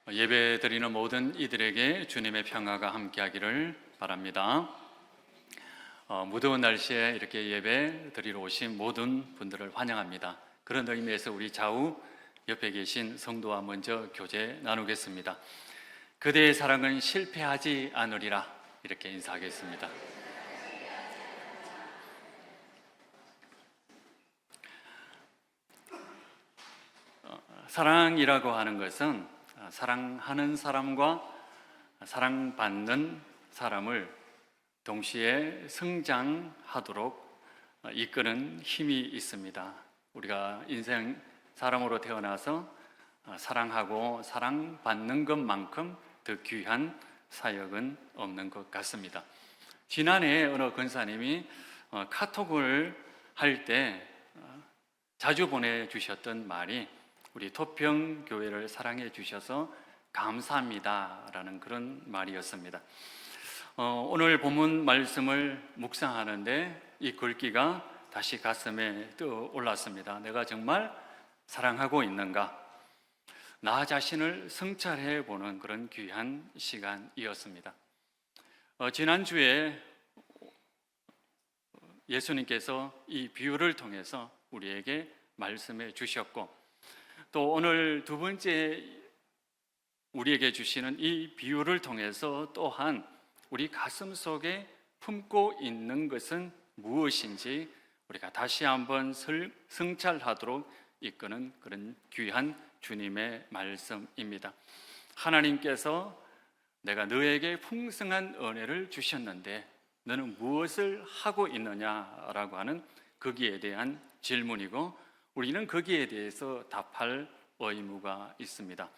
예배 드리는 모든 이들에게 주님의 평화가 함께하기를 바랍니다. 무더운 날씨에 이렇게 예배 드리러 오신 모든 분들을 환영합니다. 그런 의미에서 우리 좌우 옆에 계신 성도와 먼저 교제 나누겠습니다. 그대의 사랑은 실패하지 않으리라, 이렇게 인사하겠습니다. 사랑이라고 하는 것은 사랑하는 사람과 사랑받는 사람을 동시에 성장하도록 이끄는 힘이 있습니다. 우리가 인생 사람으로 태어나서 사랑하고 사랑받는 것만큼 더 귀한 사역은 없는 것 같습니다. 지난해 어느 권사님이 카톡을 할 때 자주 보내주셨던 말이 우리 토평교회를 사랑해 주셔서 감사합니다라는 그런 말이었습니다. 오늘 본문 말씀을 묵상하는데 이 글귀가 다시 가슴에 떠올랐습니다. 내가 정말 사랑하고 있는가? 나 자신을 성찰해 보는 그런 귀한 시간이었습니다. 지난주에 예수님께서 이 비유를 통해서 우리에게 말씀해 주셨고, 또 오늘 두 번째 우리에게 주시는 이 비유를 통해서 또한 우리 가슴 속에 품고 있는 것은 무엇인지 우리가 다시 한번 성찰하도록 이끄는 그런 귀한 주님의 말씀입니다. 하나님께서 내가 너에게 풍성한 은혜를 주셨는데 너는 무엇을 하고 있느냐라고 하는 거기에 대한 질문이고, 우리는 거기에 대해서 답할 의무가 있습니다.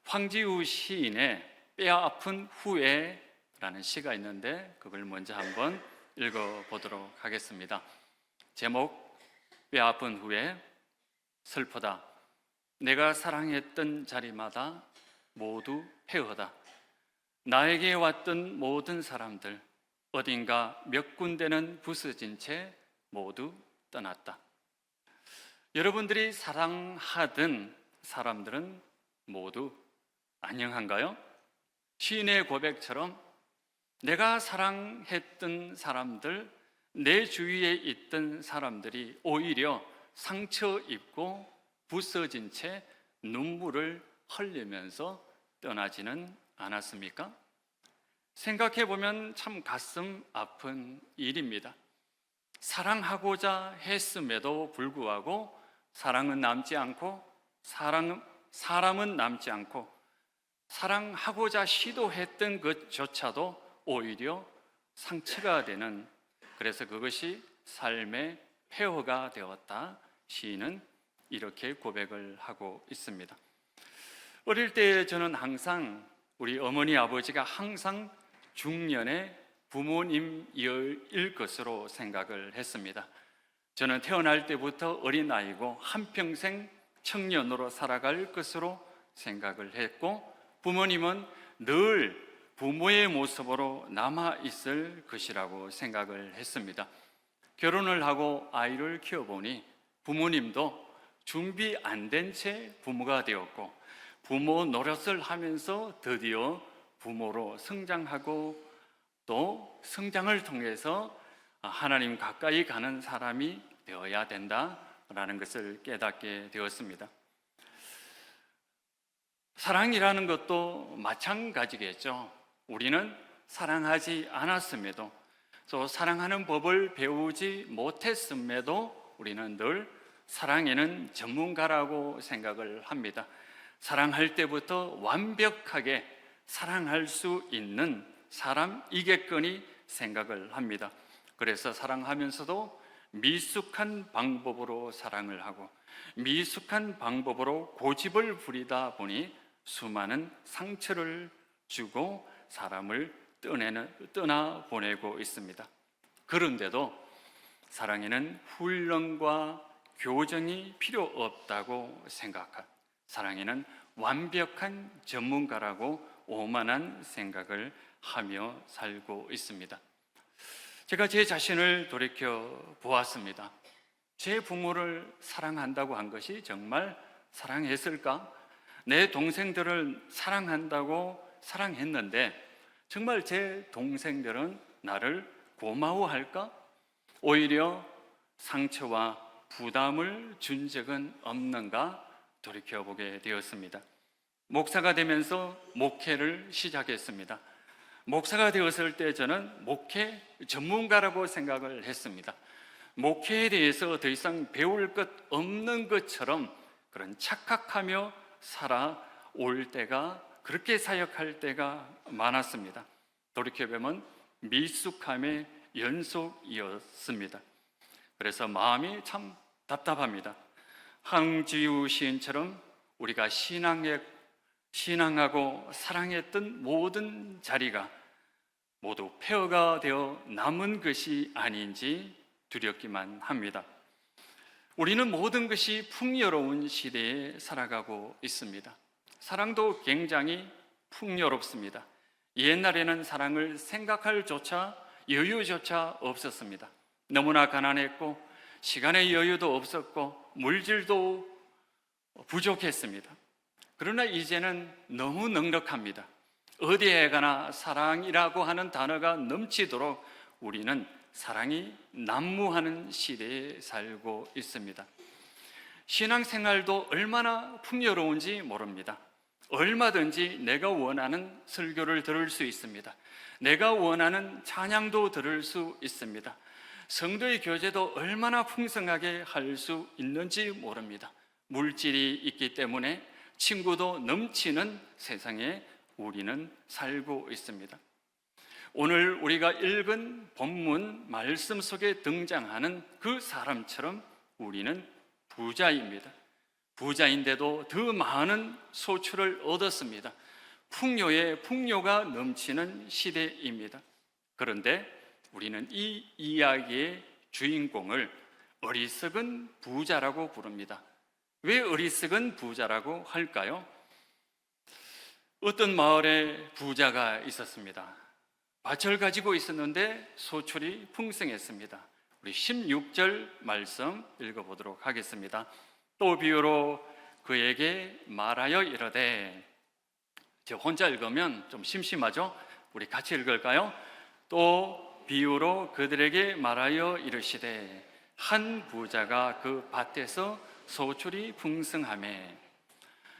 황지우 시인의 뼈 아픈 후에라는 시가 있는데 그걸 먼저 한번 읽어보도록 하겠습니다. 제목, 뼈 아픈 후에. 슬프다. 내가 사랑했던 자리마다 모두 폐허다. 나에게 왔던 모든 사람들 어딘가 몇 군데는 부서진 채 모두 떠났다. 여러분들이 사랑하던 사람들은 모두 안녕한가요? 시인의 고백처럼 내가 사랑했던 사람들, 내 주위에 있던 사람들이 오히려 상처 입고 부서진 채 눈물을 흘리면서 떠나지는 않았습니까? 생각해 보면 참 가슴 아픈 일입니다. 사랑하고자 했음에도 불구하고 사랑은 남지 않고 사람은 남지 않고 사랑하고자 시도했던 것조차도 오히려 상처가 되는, 그래서 그것이 삶의 폐허가 되었다. 시인은 이렇게 고백을 하고 있습니다. 어릴 때 저는 항상 우리 어머니 아버지가 항상 중년의 부모님일 것으로 생각을 했습니다. 저는 태어날 때부터 어린아이고 한평생 청년으로 살아갈 것으로 생각을 했고, 부모님은 늘 부모의 모습으로 남아있을 것이라고 생각을 했습니다. 결혼을 하고 아이를 키워보니 부모님도 준비 안 된 채 부모가 되었고, 부모 노릇을 하면서 드디어 부모로 성장하고 또 성장을 통해서 하나님 가까이 가는 사람이 되어야 된다라는 것을 깨닫게 되었습니다. 사랑이라는 것도 마찬가지겠죠. 우리는 사랑하지 않았음에도, 또 사랑하는 법을 배우지 못했음에도 우리는 늘 사랑에는 전문가라고 생각을 합니다. 사랑할 때부터 완벽하게 사랑할 수 있는 사람이겠거니 생각을 합니다. 그래서 사랑하면서도 미숙한 방법으로 사랑을 하고 미숙한 방법으로 고집을 부리다 보니 수많은 상처를 주고 사람을 떠나보내고 있습니다. 그런데도 사랑에는 훈련과 교정이 필요 없다고 생각한, 사랑에는 완벽한 전문가라고 오만한 생각을 하며 살고 있습니다. 제가 제 자신을 돌이켜 보았습니다. 제 부모를 사랑한다고 한 것이 정말 사랑했을까? 내 동생들을 사랑한다고 사랑했는데 정말 제 동생들은 나를 고마워할까? 오히려 상처와 부담을 준 적은 없는가 돌이켜보게 되었습니다. 목사가 되면서 목회를 시작했습니다. 목사가 되었을 때 저는 목회 전문가라고 생각을 했습니다. 목회에 대해서 더 이상 배울 것 없는 것처럼 그런 착각하며 살아올 때가, 그렇게 사역할 때가 많았습니다. 돌이켜보면 미숙함의 연속이었습니다. 그래서 마음이 참 답답합니다. 황지우 시인처럼 우리가 신앙하고 사랑했던 모든 자리가 모두 폐허가 되어 남은 것이 아닌지 두렵기만 합니다. 우리는 모든 것이 풍요로운 시대에 살아가고 있습니다. 사랑도 굉장히 풍요롭습니다. 옛날에는 사랑을 생각할 여유조차 없었습니다. 너무나 가난했고 시간의 여유도 없었고 물질도 부족했습니다. 그러나 이제는 너무 넉넉합니다. 어디에 가나 사랑이라고 하는 단어가 넘치도록 우리는 사랑이 난무하는 시대에 살고 있습니다. 신앙생활도 얼마나 풍요로운지 모릅니다. 얼마든지 내가 원하는 설교를 들을 수 있습니다. 내가 원하는 찬양도 들을 수 있습니다. 성도의 교제도 얼마나 풍성하게 할 수 있는지 모릅니다. 물질이 있기 때문에 친구도 넘치는 세상에 우리는 살고 있습니다. 오늘 우리가 읽은 본문 말씀 속에 등장하는 그 사람처럼 우리는 부자입니다. 부자인데도 더 많은 소출을 얻었습니다. 풍요에 풍요가 넘치는 시대입니다. 그런데 우리는 이 이야기의 주인공을 어리석은 부자라고 부릅니다. 왜 어리석은 부자라고 할까요? 어떤 마을에 부자가 있었습니다. 밭을 가지고 있었는데 소출이 풍성했습니다. 우리 16절 말씀 읽어보도록 하겠습니다. 또 비유로 그에게 말하여 이르되, 저 혼자 읽으면 좀 심심하죠? 우리 같이 읽을까요? 또 비유로 그들에게 말하여 이르시되 한 부자가 그 밭에서 소출이 풍성하매.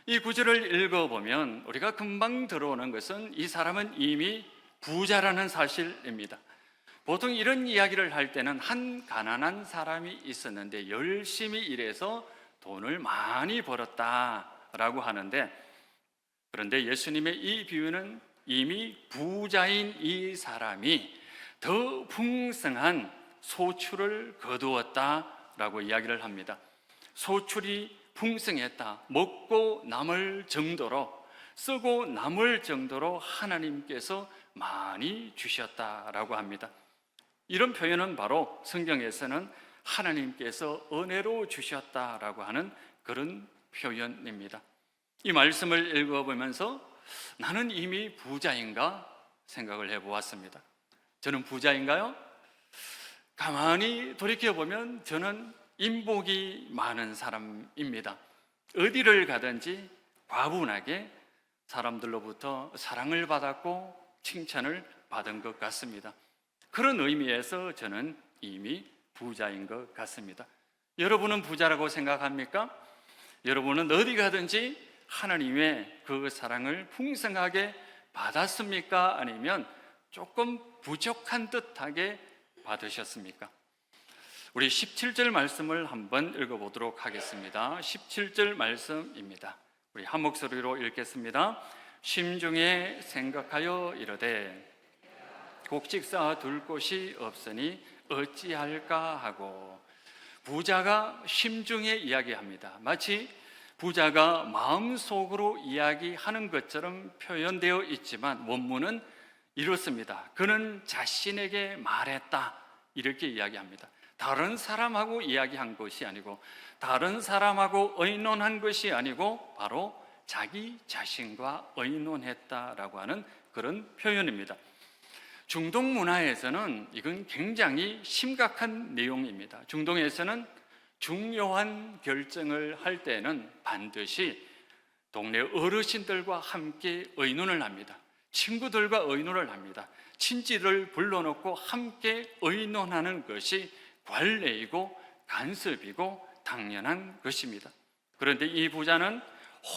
이 구절을 읽어보면 우리가 금방 들어오는 것은 이 사람은 이미 부자라는 사실입니다. 보통 이런 이야기를 할 때는 한 가난한 사람이 있었는데 열심히 일해서 돈을 많이 벌었다라고 하는데, 그런데 예수님의 이 비유는 이미 부자인 이 사람이 더 풍성한 소출을 거두었다라고 이야기를 합니다. 소출이 풍성했다, 먹고 남을 정도로, 쓰고 남을 정도로 하나님께서 많이 주셨다라고 합니다. 이런 표현은 바로 성경에서는 하나님께서 은혜로 주셨다라고 하는 그런 표현입니다. 이 말씀을 읽어보면서 나는 이미 부자인가 생각을 해보았습니다. 저는 부자인가요? 가만히 돌이켜보면 저는 인복이 많은 사람입니다. 어디를 가든지 과분하게 사람들로부터 사랑을 받았고 칭찬을 받은 것 같습니다. 그런 의미에서 저는 이미 부자인 것 같습니다. 여러분은 부자라고 생각합니까? 여러분은 어디 가든지 하나님의 그 사랑을 풍성하게 받았습니까? 아니면 조금 부족한 듯하게 받으셨습니까? 우리 17절 말씀을 한번 읽어보도록 하겠습니다. 17절 말씀입니다. 우리 한 목소리로 읽겠습니다. 심중에 생각하여 이르되 곡식 쌓아 둘 곳이 없으니 어찌할까 하고. 부자가 심중에 이야기합니다. 마치 부자가 마음속으로 이야기하는 것처럼 표현되어 있지만 원문은 이렇습니다. 그는 자신에게 말했다, 이렇게 이야기합니다. 다른 사람하고 이야기한 것이 아니고, 다른 사람하고 의논한 것이 아니고 바로 자기 자신과 의논했다라고 하는 그런 표현입니다. 중동 문화에서는 이건 굉장히 심각한 내용입니다. 중동에서는 중요한 결정을 할 때는 반드시 동네 어르신들과 함께 의논을 합니다. 친구들과 의논을 합니다. 친지를 불러놓고 함께 의논하는 것이 관례이고 간섭이고 당연한 것입니다. 그런데 이 부자는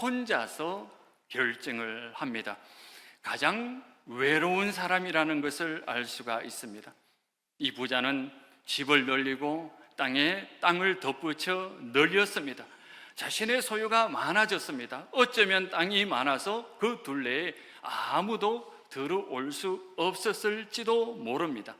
혼자서 결정을 합니다. 가장 외로운 사람이라는 것을 알 수가 있습니다. 이 부자는 집을 늘리고 땅에 땅을 덧붙여 늘렸습니다. 자신의 소유가 많아졌습니다. 어쩌면 땅이 많아서 그 둘레에 아무도 들어올 수 없었을지도 모릅니다.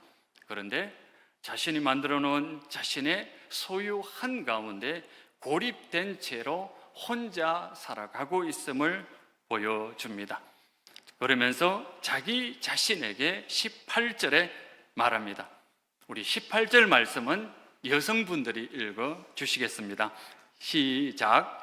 그런데 자신이 만들어 놓은 자신의 소유 한가운데 고립된 채로 혼자 살아가고 있음을 보여줍니다. 그러면서 자기 자신에게 18절에 말합니다. 우리 18절 말씀은 여성분들이 읽어 주시겠습니다. 시작.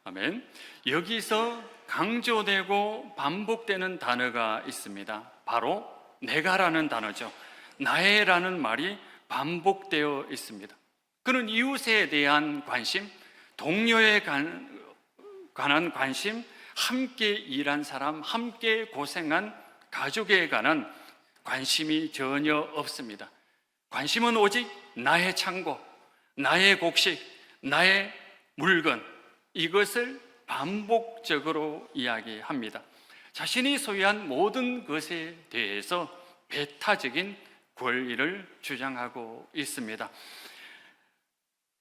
아멘. 여기서 강조되고 반복되는 단어가 있습니다. 바로 내가라는 단어죠. 나의라는 말이 반복되어 있습니다. 그는 이웃에 대한 관심, 동료에 관한 관심, 함께 일한 사람, 함께 고생한 가족에 관한 관심이 전혀 없습니다. 관심은 오직 나의 창고, 나의 곡식, 나의 물건, 이것을 반복적으로 이야기합니다. 자신이 소유한 모든 것에 대해서 배타적인 권리를 주장하고 있습니다.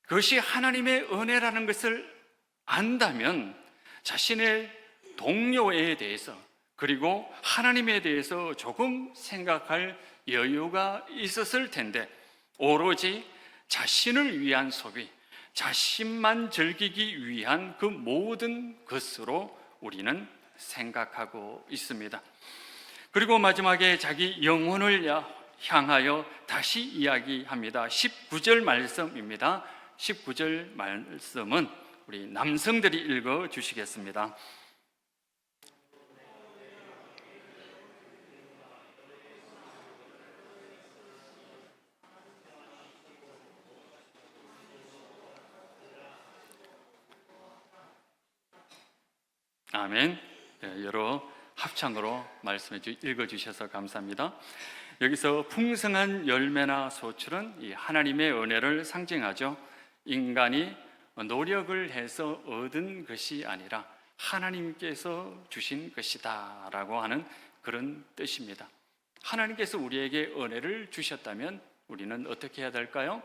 그것이 하나님의 은혜라는 것을 안다면 자신의 동료에 대해서 그리고 하나님에 대해서 조금 생각할 여유가 있었을 텐데 오로지 자신을 위한 소비, 자신만 즐기기 위한 그 모든 것으로 우리는 생각하고 있습니다. 그리고 마지막에 자기 영혼을 향하여 다시 이야기합니다. 19절 말씀입니다. 19절 말씀은 우리 남성들이 읽어 주시겠습니다. 아멘. 네, 여러 합창으로 말씀해 읽어주셔서 감사합니다. 여기서 풍성한 열매나 소출은 이 하나님의 은혜를 상징하죠. 인간이 노력을 해서 얻은 것이 아니라 하나님께서 주신 것이다 라고 하는 그런 뜻입니다. 하나님께서 우리에게 은혜를 주셨다면 우리는 어떻게 해야 될까요?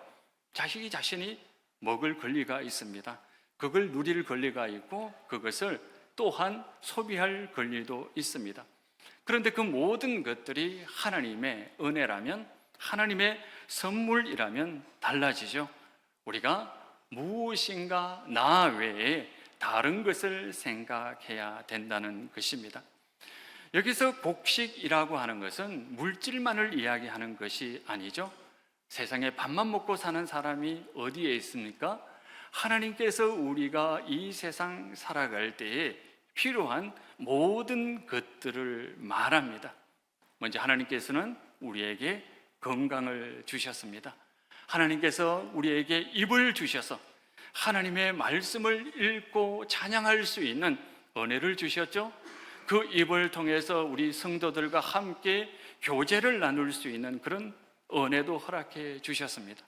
자신이 먹을 권리가 있습니다. 그걸 누릴 권리가 있고 그것을 또한 소비할 권리도 있습니다. 그런데 그 모든 것들이 하나님의 은혜라면, 하나님의 선물이라면 달라지죠. 우리가 무엇인가 나 외에 다른 것을 생각해야 된다는 것입니다. 여기서 곡식이라고 하는 것은 물질만을 이야기하는 것이 아니죠. 세상에 밥만 먹고 사는 사람이 어디에 있습니까? 하나님께서 우리가 이 세상 살아갈 때에 필요한 모든 것들을 말합니다. 먼저 하나님께서는 우리에게 건강을 주셨습니다. 하나님께서 우리에게 입을 주셔서 하나님의 말씀을 읽고 찬양할 수 있는 은혜를 주셨죠. 그 입을 통해서 우리 성도들과 함께 교제를 나눌 수 있는 그런 은혜도 허락해 주셨습니다.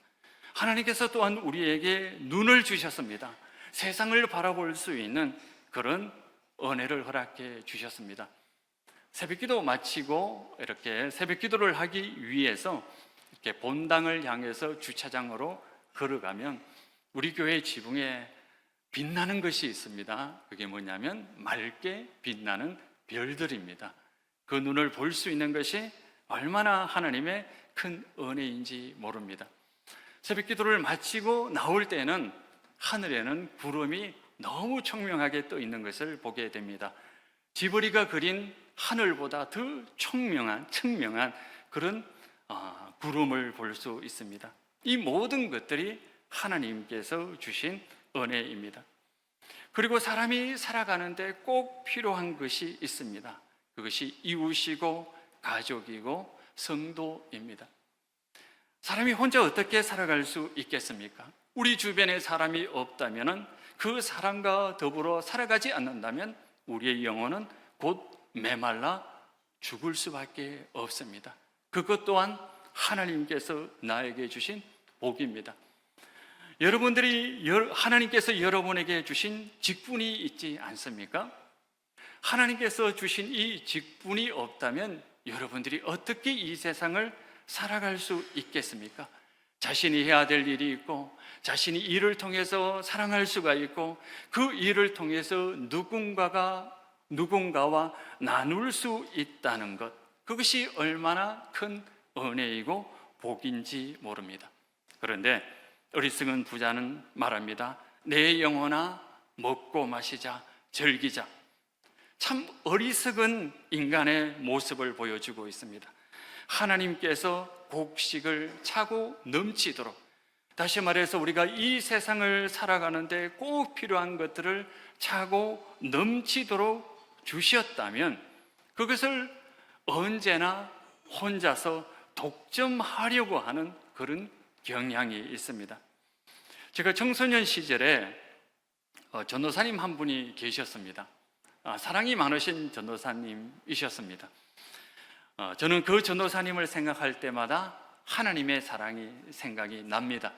하나님께서 또한 우리에게 눈을 주셨습니다. 세상을 바라볼 수 있는 그런 은혜를 허락해 주셨습니다. 새벽기도 마치고 이렇게 새벽기도를 하기 위해서 이렇게 본당을 향해서 주차장으로 걸어가면 우리 교회 지붕에 빛나는 것이 있습니다. 그게 뭐냐면 맑게 빛나는 별들입니다. 그 눈을 볼 수 있는 것이 얼마나 하나님의 큰 은혜인지 모릅니다. 새벽기도를 마치고 나올 때는 하늘에는 구름이 너무 청명하게 떠 있는 것을 보게 됩니다. 지브리가 그린 하늘보다 더 청명한 그런 구름을 볼 수 있습니다. 이 모든 것들이 하나님께서 주신 은혜입니다. 그리고 사람이 살아가는데 꼭 필요한 것이 있습니다. 그것이 이웃이고 가족이고 성도입니다. 사람이 혼자 어떻게 살아갈 수 있겠습니까? 우리 주변에 사람이 없다면, 그 사람과 더불어 살아가지 않는다면 우리의 영혼은 곧 메말라 죽을 수밖에 없습니다. 그것 또한 하나님께서 나에게 주신 복입니다. 여러분들이 하나님께서 여러분에게 주신 직분이 있지 않습니까? 하나님께서 주신 이 직분이 없다면 여러분들이 어떻게 이 세상을 살아갈 수 있겠습니까? 자신이 해야 될 일이 있고, 자신이 일을 통해서 사랑할 수가 있고, 그 일을 통해서 누군가와 나눌 수 있다는 것, 그것이 얼마나 큰 은혜이고 복인지 모릅니다. 그런데 어리석은 부자는 말합니다. 내 영혼아, 먹고 마시자, 즐기자. 참 어리석은 인간의 모습을 보여주고 있습니다. 하나님께서 곡식을 차고 넘치도록, 다시 말해서 우리가 이 세상을 살아가는데 꼭 필요한 것들을 차고 넘치도록 주셨다면 그것을 언제나 혼자서 독점하려고 하는 그런 경향이 있습니다. 제가 청소년 시절에 전도사님 한 분이 계셨습니다. 사랑이 많으신 전도사님이셨습니다. 저는 그 전도사님을 생각할 때마다 하나님의 사랑이 생각이 납니다.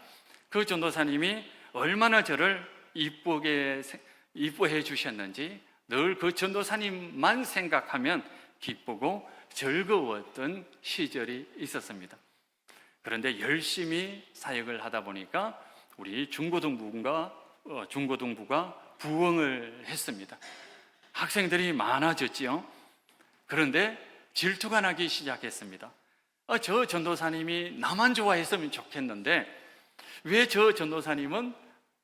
그 전도사님이 얼마나 저를 이뻐해 주셨는지 늘 그 전도사님만 생각하면 기쁘고 즐거웠던 시절이 있었습니다. 그런데 열심히 사역을 하다 보니까 우리 중고등부가 부흥을 했습니다. 학생들이 많아졌지요. 그런데 질투가 나기 시작했습니다. 저 전도사님이 나만 좋아했으면 좋겠는데 왜 저 전도사님은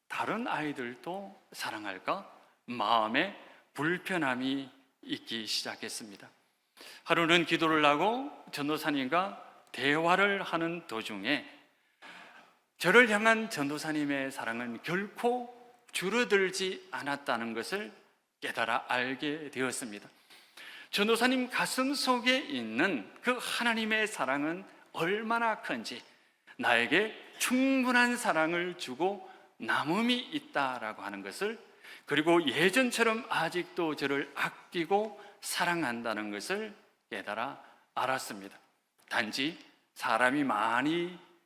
다른 아이들도 사랑할까? 마음에 불편함이 있기 시작했습니다. 하루는 기도를 하고 전도사님과 대화를 하는 도중에 저를 향한 전도사님의 사랑은 결코 줄어들지 않았다는 것을 깨달아 알게 되었습니다. 전도사님 가슴 속에 있는 그 하나님의 사랑은 얼마나 큰지, 나에게 충분한 사랑을 주고 남음이 있다라고 하는 것을, 그리고 예전처럼 아직도 저를 아끼고 사랑한다는 것을 깨달아 알았습니다. 단지 사람이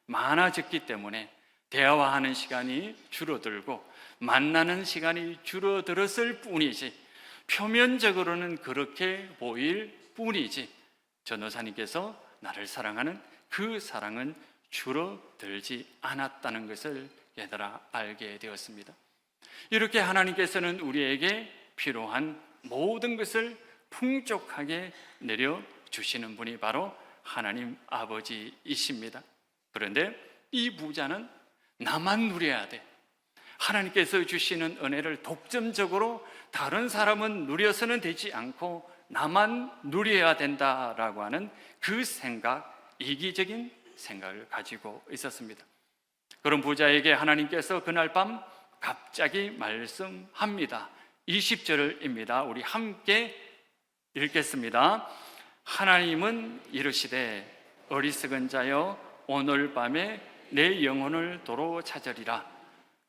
많아졌기 때문에 대화하는 시간이 줄어들고 만나는 시간이 줄어들었을 뿐이지, 표면적으로는 그렇게 보일 뿐이지, 전도사님께서 나를 사랑하는 그 사랑은 줄어들지 않았다는 것을 깨달아 알게 되었습니다. 이렇게 하나님께서는 우리에게 필요한 모든 것을 풍족하게 내려주시는 분이 바로 하나님 아버지이십니다. 그런데 이 부자는 나만 누려야 돼, 하나님께서 주시는 은혜를 독점적으로 다른 사람은 누려서는 되지 않고 나만 누려야 된다라고 하는 그 생각, 이기적인 생각을 가지고 있었습니다. 그런 부자에게 하나님께서 그날 밤 갑자기 말씀합니다. 20절입니다. 우리 함께 읽겠습니다. 하나님은 이르시되 어리석은 자여 오늘 밤에 내 영혼을 도로 찾으리라.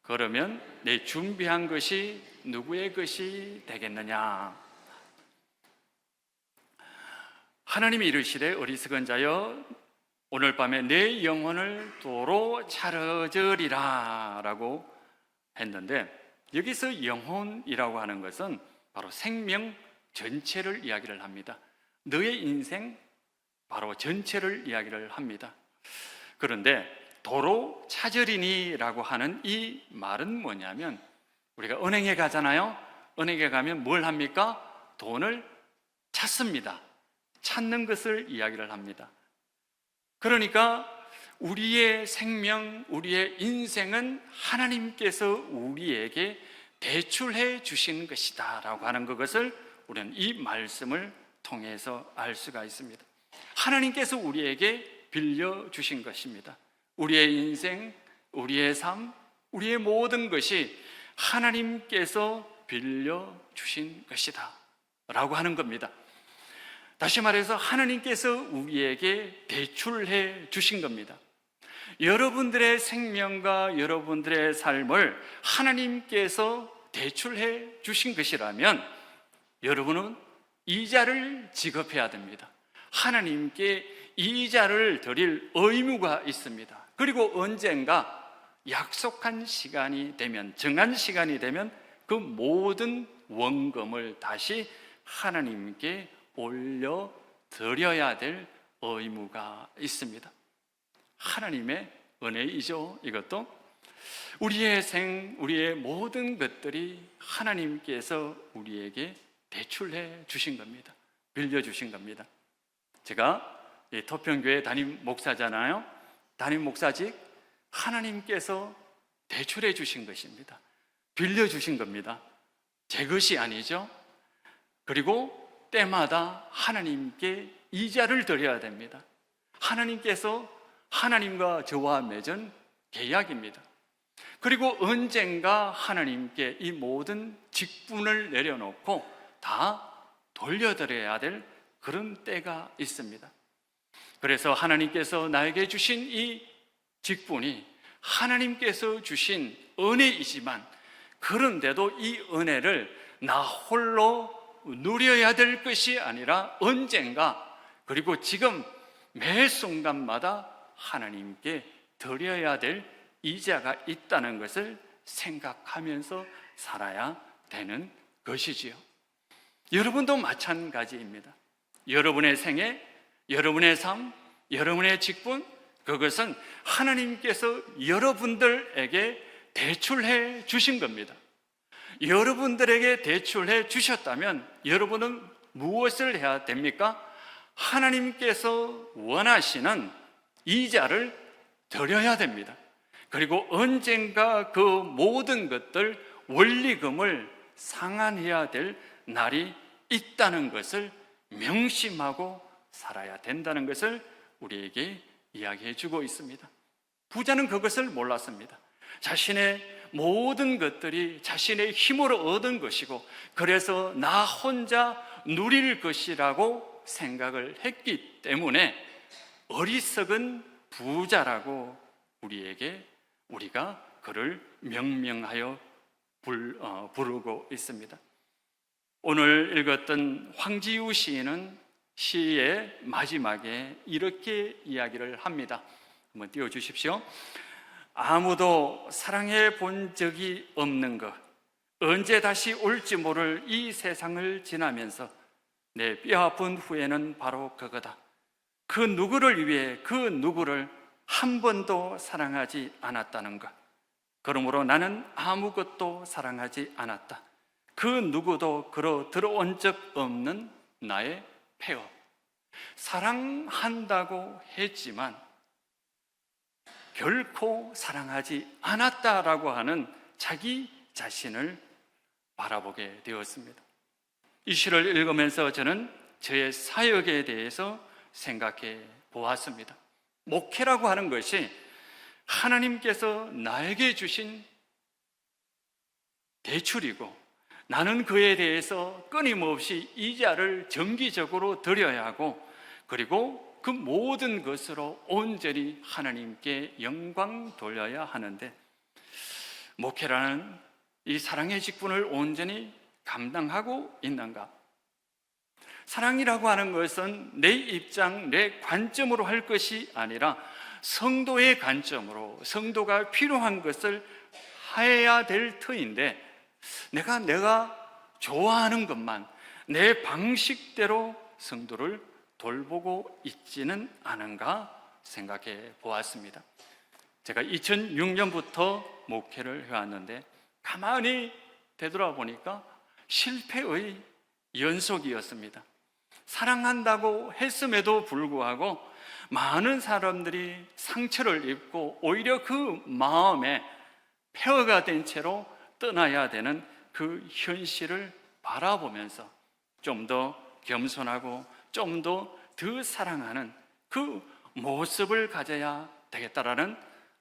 그러면 내 준비한 것이 누구의 것이 되겠느냐? 하나님이 이르시되 어리석은 자여 오늘 밤에 내 영혼을 도로 차려주리라 라고 했는데, 여기서 영혼이라고 하는 것은 바로 생명 전체를 이야기를 합니다. 너의 인생 바로 전체를 이야기를 합니다. 그런데 도로 찾으리니 라고 하는 이 말은 뭐냐면, 우리가 은행에 가잖아요. 은행에 가면 뭘 합니까? 돈을 찾습니다. 찾는 것을 이야기를 합니다. 그러니까 우리의 생명, 우리의 인생은 하나님께서 우리에게 대출해 주신 것이다 라고 하는 그것을 우리는 이 말씀을 통해서 알 수가 있습니다. 하나님께서 우리에게 빌려주신 것입니다. 우리의 인생, 우리의 삶, 우리의 모든 것이 하나님께서 빌려주신 것이다 라고 하는 겁니다. 다시 말해서 하나님께서 우리에게 대출해 주신 겁니다. 여러분들의 생명과 여러분들의 삶을 하나님께서 대출해 주신 것이라면 여러분은 이자를 지급해야 됩니다. 하나님께 이자를 드릴 의무가 있습니다. 그리고 언젠가 약속한 시간이 되면, 정한 시간이 되면 그 모든 원금을 다시 하나님께 올려드려야 될 의무가 있습니다. 하나님의 은혜이죠. 이것도 우리의 모든 것들이 하나님께서 우리에게 대출해 주신 겁니다. 빌려주신 겁니다. 제가 토평교회 담임 목사잖아요. 담임 목사직 하나님께서 대출해 주신 것입니다. 빌려주신 겁니다. 제 것이 아니죠. 그리고 때마다 하나님께 이자를 드려야 됩니다. 하나님과 저와 맺은 계약입니다. 그리고 언젠가 하나님께 이 모든 직분을 내려놓고 다 돌려드려야 될 그런 때가 있습니다. 그래서 하나님께서 나에게 주신 이 직분이 하나님께서 주신 은혜이지만, 그런데도 이 은혜를 나 홀로 누려야 될 것이 아니라 언젠가, 그리고 지금 매 순간마다 하나님께 드려야 될 이자가 있다는 것을 생각하면서 살아야 되는 것이지요. 여러분도 마찬가지입니다. 여러분의 생애, 여러분의 삶, 여러분의 직분, 그것은 하나님께서 여러분들에게 대출해 주신 겁니다. 여러분들에게 대출해 주셨다면 여러분은 무엇을 해야 됩니까? 하나님께서 원하시는 이자를 드려야 됩니다. 그리고 언젠가 그 모든 것들 원리금을 상환해야 될 날이 있다는 것을 명심하고 살아야 된다는 것을 우리에게 이야기해 주고 있습니다. 부자는 그것을 몰랐습니다. 자신의 모든 것들이 자신의 힘으로 얻은 것이고, 그래서 나 혼자 누릴 것이라고 생각을 했기 때문에 어리석은 부자라고 우리가 그를 명명하여 부르고 있습니다. 오늘 읽었던 황지우 시인은 시의 마지막에 이렇게 이야기를 합니다. 한번 띄워주십시오. 아무도 사랑해 본 적이 없는 것, 언제 다시 올지 모를 이 세상을 지나면서 내 뼈아픈 후회는 바로 그거다. 그 누구를 위해 그 누구를 한 번도 사랑하지 않았다는 것. 그러므로 나는 아무것도 사랑하지 않았다. 그 누구도 들어온 적 없는 나의 폐허. 사랑한다고 했지만 결코 사랑하지 않았다라고 하는 자기 자신을 바라보게 되었습니다. 이 시를 읽으면서 저는 저의 사역에 대해서 생각해 보았습니다. 목회라고 하는 것이 하나님께서 나에게 주신 대출이고, 나는 그에 대해서 끊임없이 이자를 정기적으로 드려야 하고, 그리고 그 모든 것으로 온전히 하나님께 영광 돌려야 하는데, 목회라는 이 사랑의 직분을 온전히 감당하고 있는가? 사랑이라고 하는 것은 내 입장, 내 관점으로 할 것이 아니라 성도의 관점으로, 성도가 필요한 것을 해야 될 터인데, 내가 좋아하는 것만 내 방식대로 성도를 돌보고 있지는 않은가 생각해 보았습니다. 제가 2006년부터 목회를 해왔는데 가만히 되돌아보니까 실패의 연속이었습니다. 사랑한다고 했음에도 불구하고 많은 사람들이 상처를 입고 오히려 그 마음에 폐허가 된 채로 떠나야 되는 그 현실을 바라보면서 좀 더 겸손하고 좀 더 사랑하는 그 모습을 가져야 되겠다라는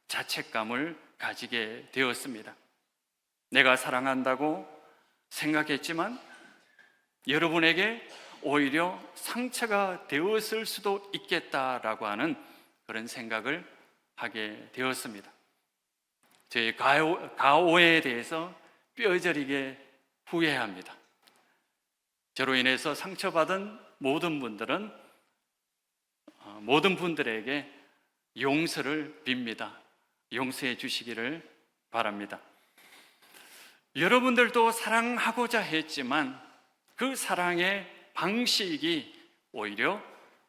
자책감을 가지게 되었습니다. 내가 사랑한다고 생각했지만 여러분에게 오히려 상처가 되었을 수도 있겠다라고 하는 그런 생각을 하게 되었습니다. 저희 가오에 대해서 뼈저리게 후회합니다. 저로 인해서 상처받은 모든 분들에게 용서를 빕니다. 용서해 주시기를 바랍니다. 여러분들도 사랑하고자 했지만 그 사랑의 방식이 오히려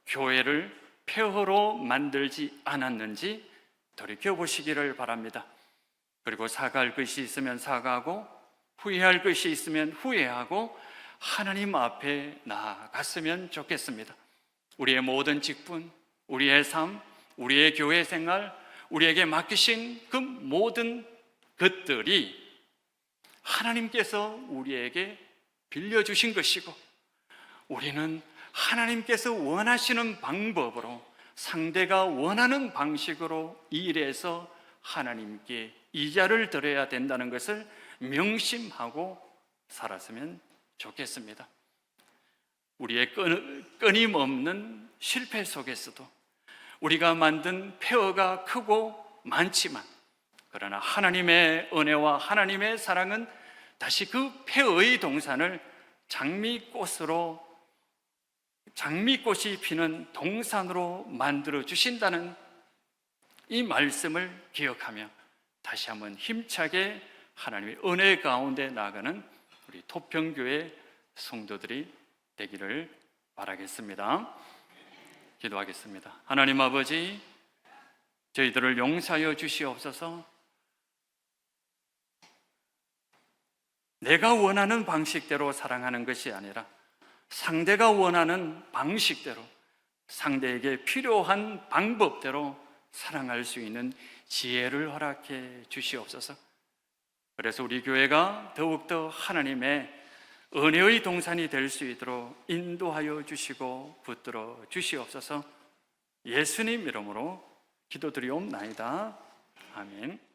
교회를 폐허로 만들지 않았는지 돌이켜보시기를 바랍니다. 그리고 사과할 것이 있으면 사과하고 후회할 것이 있으면 후회하고 하나님 앞에 나아갔으면 좋겠습니다. 우리의 모든 직분, 우리의 삶, 우리의 교회 생활, 우리에게 맡기신 그 모든 것들이 하나님께서 우리에게 빌려주신 것이고, 우리는 하나님께서 원하시는 방법으로, 상대가 원하는 방식으로 일해서 하나님께 이자를 드려야 된다는 것을 명심하고 살았으면 좋겠습니다. 우리의 끊임없는 실패 속에서도 우리가 만든 폐허가 크고 많지만, 그러나 하나님의 은혜와 하나님의 사랑은 다시 그 폐허의 동산을 장미꽃이 피는 동산으로 만들어 주신다는 이 말씀을 기억하며 다시 한번 힘차게 하나님의 은혜 가운데 나아가는 우리 토평교회 성도들이 되기를 바라겠습니다. 기도하겠습니다. 하나님 아버지, 저희들을 용서하여 주시옵소서. 내가 원하는 방식대로 사랑하는 것이 아니라 상대가 원하는 방식대로, 상대에게 필요한 방법대로 사랑할 수 있는 지혜를 허락해 주시옵소서. 그래서 우리 교회가 더욱더 하나님의 은혜의 동산이 될 수 있도록 인도하여 주시고 붙들어 주시옵소서. 예수님 이름으로 기도드리옵나이다. 아멘.